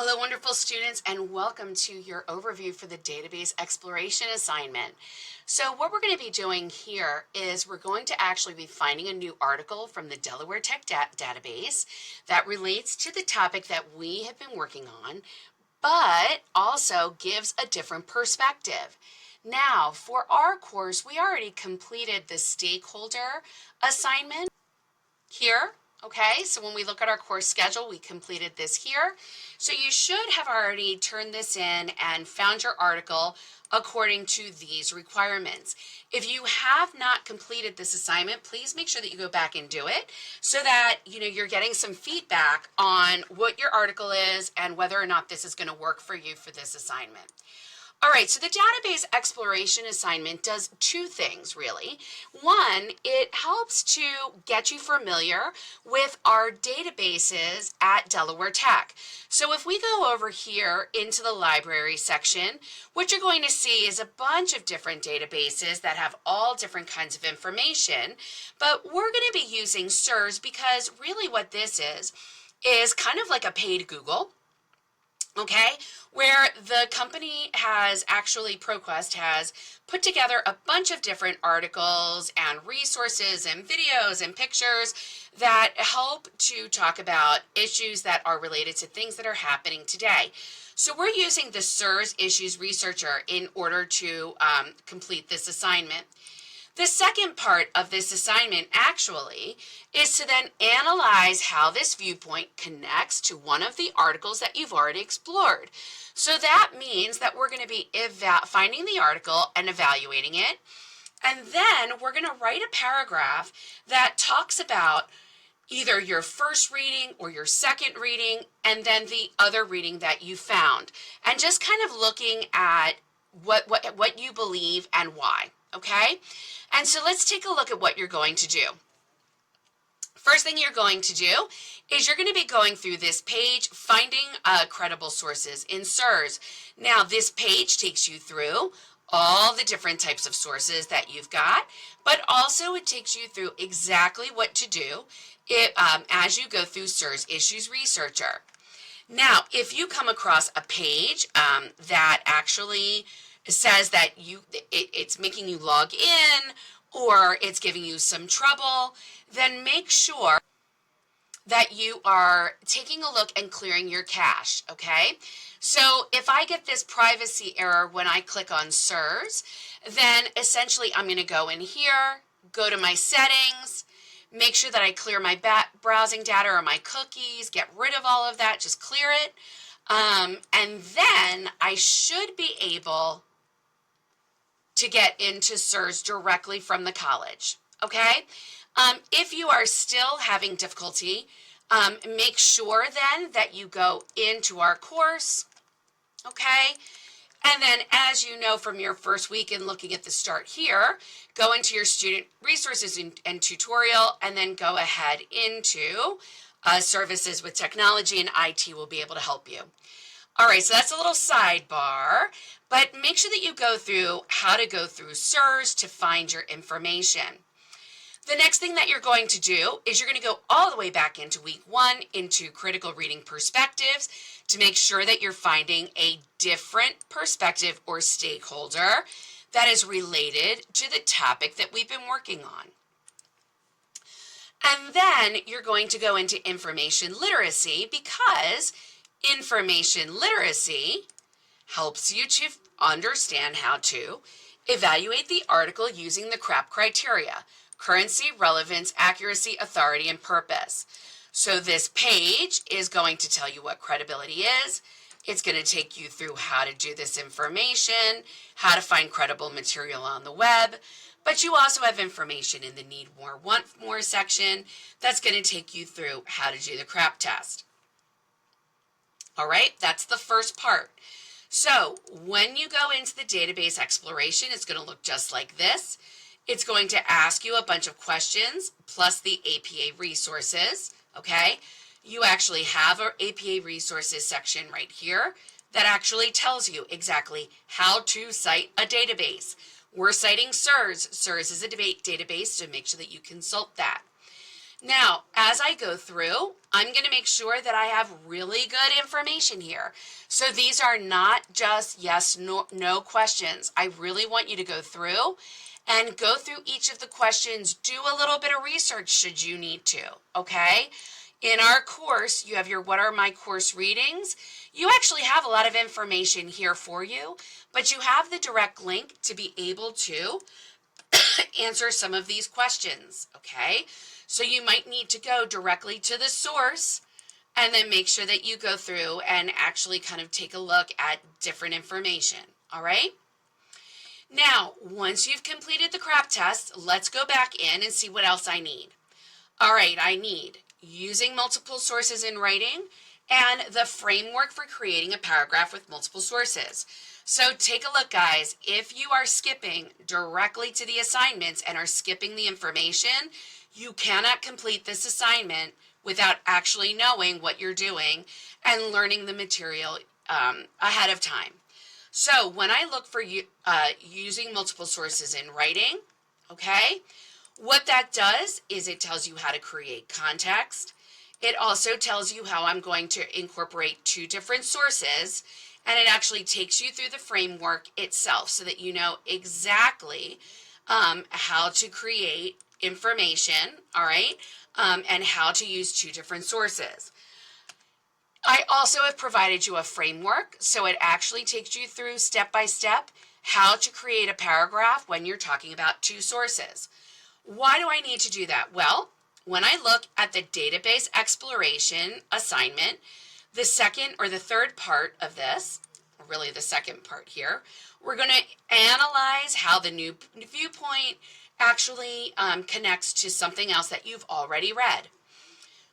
Hello, wonderful students, and welcome to your overview for the database exploration assignment. So what we're going to be doing here is we're going to actually be finding a new article from the Delaware Tech database that relates to the topic that we have been working on, but also gives a different perspective. Now, for our course, we already completed the stakeholder assignment here. Okay, so when we look at our course schedule, we completed this here. So you should have already turned this in and found your article according to these requirements. If you have not completed this assignment, please make sure that you go back and do it so that you're getting some feedback on what your article is and whether or not this is going to work for you for this assignment. All right, so the database exploration assignment does two things, really. One, it helps to get you familiar with our databases at Delaware Tech. So if we go over here into the library section, what you're going to see is a bunch of different databases that have all different kinds of information, but we're going to be using SIRS because really what this is kind of like a paid Google. Okay, where the company has actually, ProQuest has put together a bunch of different articles and resources and videos and pictures that help to talk about issues that are related to things that are happening today. So we're using the SIRS Issues Researcher in order to complete this assignment. The second part of this assignment actually is to then analyze how this viewpoint connects to one of the articles that you've already explored. So that means that we're going to be finding the article and evaluating it. And then we're going to write a paragraph that talks about either your first reading or your second reading and then the other reading that you found. And just kind of looking at what you believe and why. Okay, and so let's take a look at what you're going to do. First thing you're going to do is you're going to be going through this page, finding credible sources in SIRS. Now, this page takes you through all the different types of sources that you've got, but also it takes you through exactly what to do as you go through SIRS Issues Researcher. Now, if you come across a page that actually says that it's making you log in or it's giving you some trouble, then make sure that you are taking a look and clearing your cache, okay? So if I get this privacy error when I click on SIRS, then essentially I'm going to go in here, go to my settings, make sure that I clear my browsing data or my cookies, get rid of all of that, just clear it, and then I should be able to get into SIRS directly from the college, okay? If you are still having difficulty, make sure then that you go into our course, okay? And then as you know from your first week in looking at the start here, go into your student resources and tutorial, and then go ahead into services with technology, and IT will be able to help you. All right, so that's a little sidebar, but make sure that you go through how to go through SIRS to find your information. The next thing that you're going to do is you're going to go all the way back into week 1 into critical reading perspectives to make sure that you're finding a different perspective or stakeholder that is related to the topic that we've been working on. And then you're going to go into information literacy because information literacy helps you to understand how to evaluate the article using the CRAP criteria: currency, relevance, accuracy, authority, and purpose. So this page is going to tell you what credibility is. It's going to take you through how to do this information, how to find credible material on the web, but you also have information in the need more, want more section that's going to take you through how to do the CRAP test. All right, that's the first part. So when you go into the database exploration, it's going to look just like this. It's going to ask you a bunch of questions plus the APA resources, okay? You actually have an APA resources section right here that actually tells you exactly how to cite a database. We're citing SIRS. SIRS is a database, so make sure that you consult that. Now, as I go through, I'm going to make sure that I have really good information here. So these are not just yes, no questions. I really want you to go through and go through each of the questions. Do a little bit of research should you need to, okay? In our course, you have your what are my course readings. You actually have a lot of information here for you, but you have the direct link to be able to answer some of these questions, okay? So you might need to go directly to the source and then make sure that you go through and actually kind of take a look at different information, all right? Now, once you've completed the crap test, let's go back in and see what else I need. All right, I need using multiple sources in writing and the framework for creating a paragraph with multiple sources. So take a look, guys. If you are skipping directly to the assignments and are skipping the information, you cannot complete this assignment without actually knowing what you're doing and learning the material ahead of time. So when I look for using multiple sources in writing, okay, what that does is it tells you how to create context. It also tells you how I'm going to incorporate two different sources, and it actually takes you through the framework itself so that you know exactly how to create information, all right, and how to use two different sources. I also have provided you a framework, so it actually takes you through step by step how to create a paragraph when you're talking about two sources. Why do I need to do that? Well, when I look at the database exploration assignment, the second or the third part of this, really the second part here, we're going to analyze how the new viewpoint actually connects to something else that you've already read.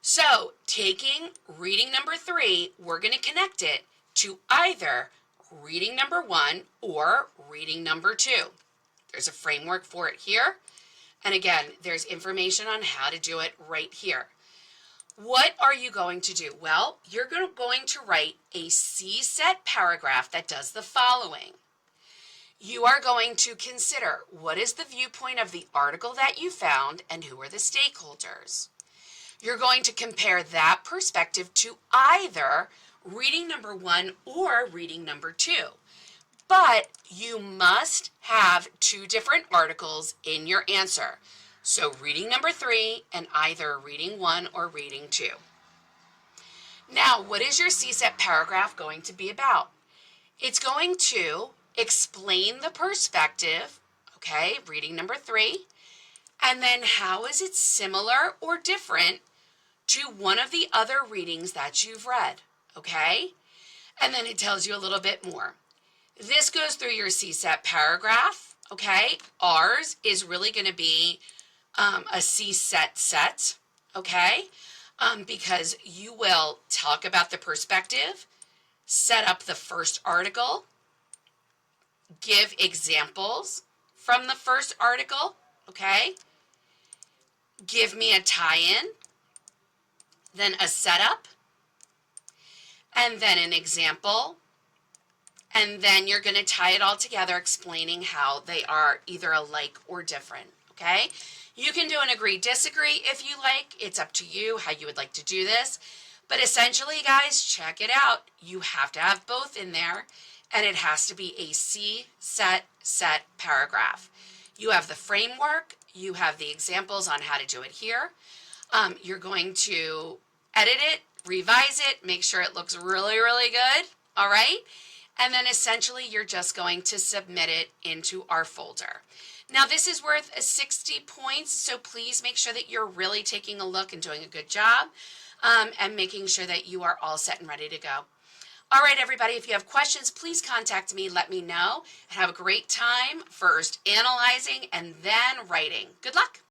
So taking reading number 3, we're going to connect it to either reading number 1 or reading number 2. There's a framework for it here. And again, there's information on how to do it right here. What are you going to do? Well, you're going to write a C-set paragraph that does the following. You are going to consider what is the viewpoint of the article that you found and who are the stakeholders. You're going to compare that perspective to either reading number 1 or reading number 2. But you must have two different articles in your answer. So reading number 3 and either reading 1 or reading 2. Now, what is your CSET paragraph going to be about? It's going to explain the perspective, okay, reading number 3, and then how is it similar or different to one of the other readings that you've read, okay? And then it tells you a little bit more. This goes through your CSET paragraph, okay? Ours is really going to be a CSET set, okay? Because you will talk about the perspective, set up the first article, give examples from the first article, okay? Give me a tie-in, then a setup, and then an example, and then you're going to tie it all together explaining how they are either alike or different, okay? You can do an agree-disagree if you like. It's up to you how you would like to do this. But essentially, guys, check it out. You have to have both in there, and it has to be a C-set paragraph. You have the framework. You have the examples on how to do it here. You're going to edit it, revise it, make sure it looks really, really good, all right? And then essentially you're just going to submit it into our folder. Now this is worth 60 points, so please make sure that you're really taking a look and doing a good job and making sure that you are all set and ready to go. All right, everybody, if you have questions, please contact me, let me know, and have a great time first analyzing and then writing. Good luck.